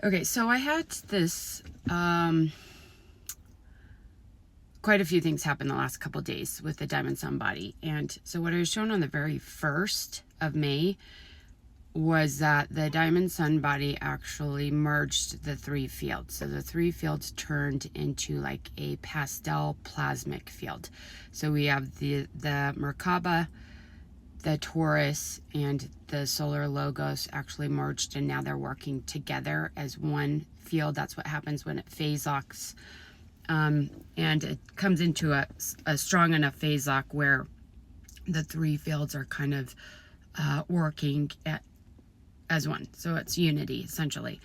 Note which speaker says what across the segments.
Speaker 1: Okay, so I had this, quite a few things happen the last couple of days with the Diamond Sun body. And so what I was shown on the very 1st of May was that the Diamond Sun body actually merged the 3 fields. So the 3 fields turned into like a pastel plasmic field. So we have the Merkaba, the Taurus, and the solar logos actually merged, and now they're working together as one field. That's what happens when it phase locks. And it comes into a strong enough phase lock where the 3 fields are kind of working as one. So it's unity, essentially.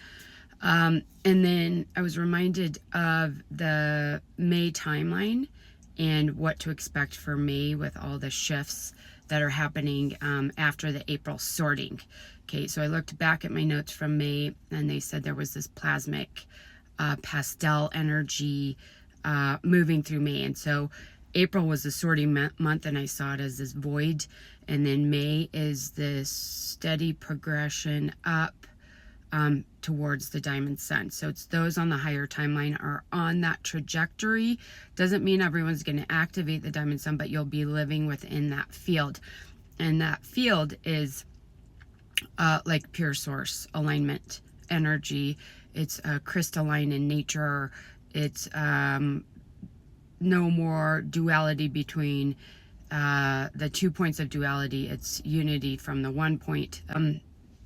Speaker 1: And then I was reminded of the May timeline and what to expect for May with all the shifts that are happening after the April sorting. Okay, so I looked back at my notes from May, and they said there was this plasmic pastel energy moving through May. And so April was the sorting month, and I saw it as this void. And then May is this steady progression up towards the Diamond Sun. So it's those on the higher timeline are on that trajectory. Doesn't mean everyone's going to activate the Diamond Sun, but you'll be living within that field. And that field is like pure source alignment energy. It's crystalline in nature. It's no more duality between the 2 points of duality. It's unity from the 1 point.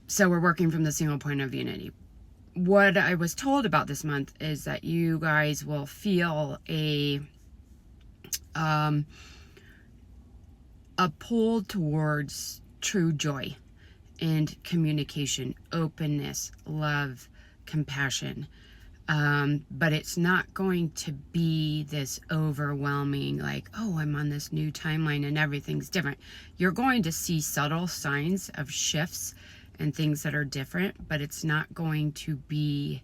Speaker 1: So we're working from the single point of unity. What I was told about this month is that you guys will feel a pull towards true joy and communication, openness, love, compassion. But it's not going to be this overwhelming, like, oh, I'm on this new timeline and everything's different. You're going to see subtle signs of shifts and things that are different, but it's not going to be,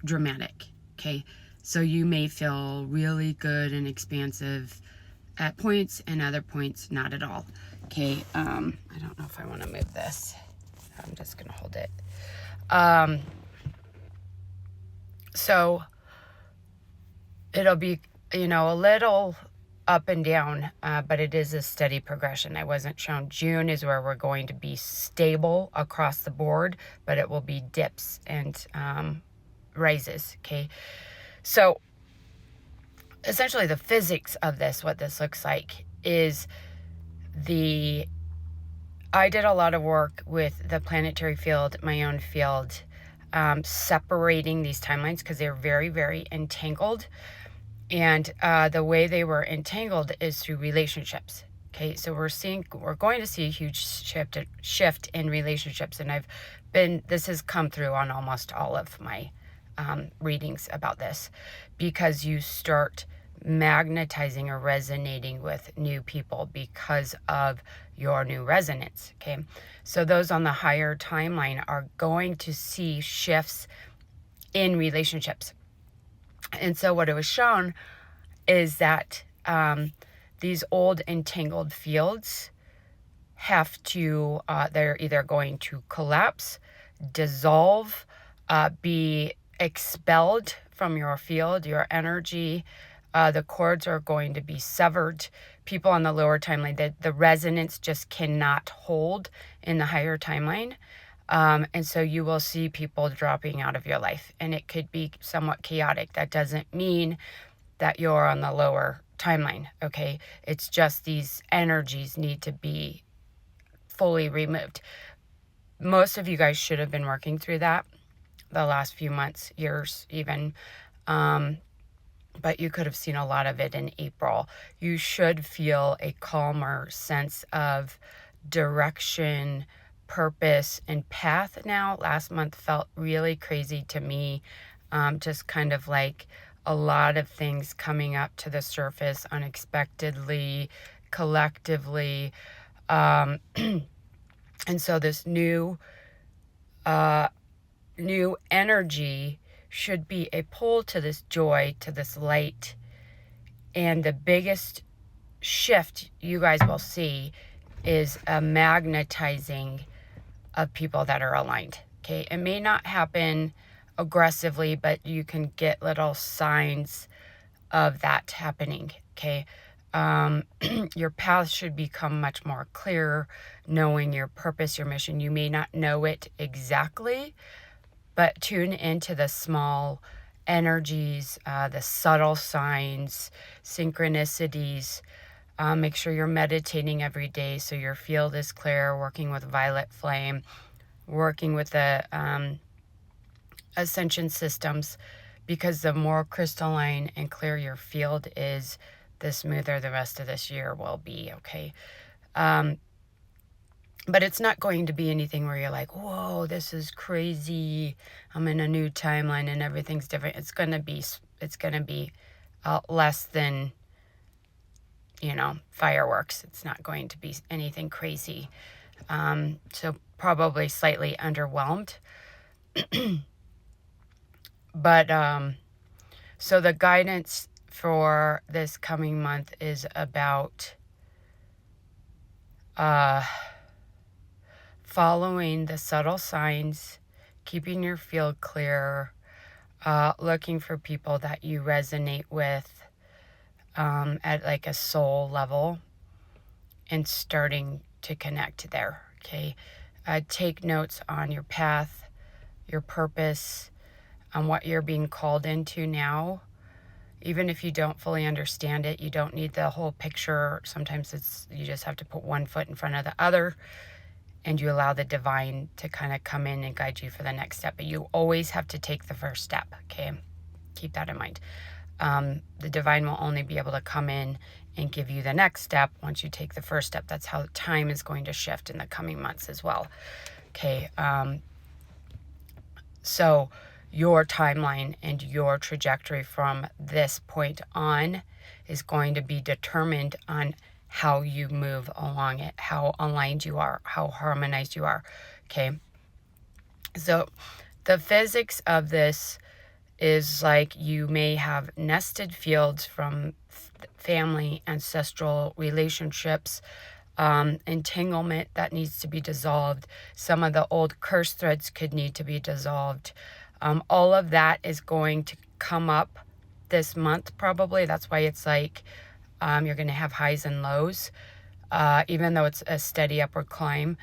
Speaker 1: dramatic, okay? So you may feel really good and expansive at points, and other points not at all. Okay, I don't know if I want to move this. I'm just going to hold it. So it'll be, a little up and down, but it is a steady progression. I wasn't shown. June is where we're going to be stable across the board, but it will be dips and rises, okay? So essentially the physics of this, what this looks like, is I did a lot of work with the planetary field, my own field, separating these timelines because they're very, very entangled. And the way they were entangled is through relationships. Okay, so we're going to see a huge shift in relationships. And this has come through on almost all of my readings about this, because you start magnetizing or resonating with new people because of your new resonance. Okay, so those on the higher timeline are going to see shifts in relationships. And so what it was shown is that these old entangled fields have to, they're either going to collapse, dissolve, be expelled from your field, your energy. The cords are going to be severed. People on the lower timeline, the resonance just cannot hold in the higher timeline. And so you will see people dropping out of your life, and it could be somewhat chaotic. That doesn't mean that you're on the lower timeline, okay? It's just these energies need to be fully removed. Most of you guys should have been working through that the last few months, years even. But you could have seen a lot of it in April. You should feel a calmer sense of direction, purpose, and path now. Last month felt really crazy to me. Just kind of like a lot of things coming up to the surface unexpectedly, collectively. And so this new energy should be a pull to this joy, to this light. And the biggest shift you guys will see is a magnetizing of people that are aligned. Okay, it may not happen aggressively, but you can get little signs of that happening. Okay, your path should become much more clear, knowing your purpose, your mission. You may not know it exactly, but tune into the small energies, the subtle signs, synchronicities. Make sure you're meditating every day so your field is clear, working with violet flame, working with the ascension systems, because the more crystalline and clear your field is, the smoother the rest of this year will be, okay? But it's not going to be anything where you're like, whoa, this is crazy. I'm in a new timeline and everything's different. It's going to be less than, fireworks. It's not going to be anything crazy. So probably slightly underwhelmed. But so the guidance for this coming month is about following the subtle signs, keeping your field clear, looking for people that you resonate with at like a soul level, and starting to connect there, okay? Take notes on your path, your purpose, on what you're being called into now. Even if you don't fully understand it, you don't need the whole picture. Sometimes you just have to put one foot in front of the other, and you allow the divine to kind of come in and guide you for the next step. But you always have to take the first step, okay? Keep that in mind. The divine will only be able to come in and give you the next step once you take the first step. That's how time is going to shift in the coming months as well, okay? So your timeline and your trajectory from this point on is going to be determined on how you move along it, how aligned you are, how harmonized you are, okay? So the physics of this is like you may have nested fields from family, ancestral relationships, entanglement that needs to be dissolved. Some of the old curse threads could need to be dissolved. All of that is going to come up this month probably. That's why it's like you're going to have highs and lows, even though it's a steady upward climb,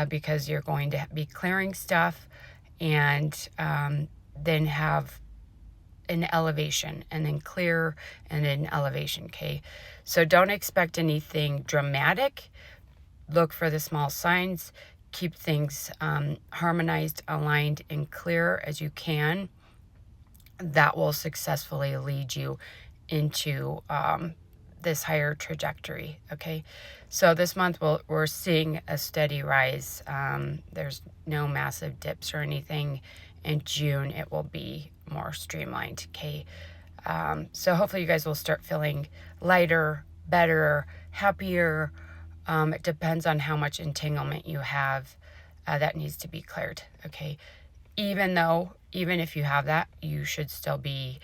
Speaker 1: because you're going to be clearing stuff and then have an elevation, and then clear, and an elevation, okay? So don't expect anything dramatic. Look for the small signs. Keep things harmonized, aligned, and clear as you can. That will successfully lead you into this higher trajectory, okay? So this month we're seeing a steady rise. There's no massive dips or anything. In June, it will be more streamlined, okay? So hopefully you guys will start feeling lighter, better, happier. It depends on how much entanglement you have that needs to be cleared, okay? Even if you have that, you should still be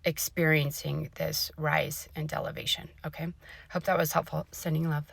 Speaker 1: experiencing this rise and elevation, okay? Hope that was helpful. Sending love.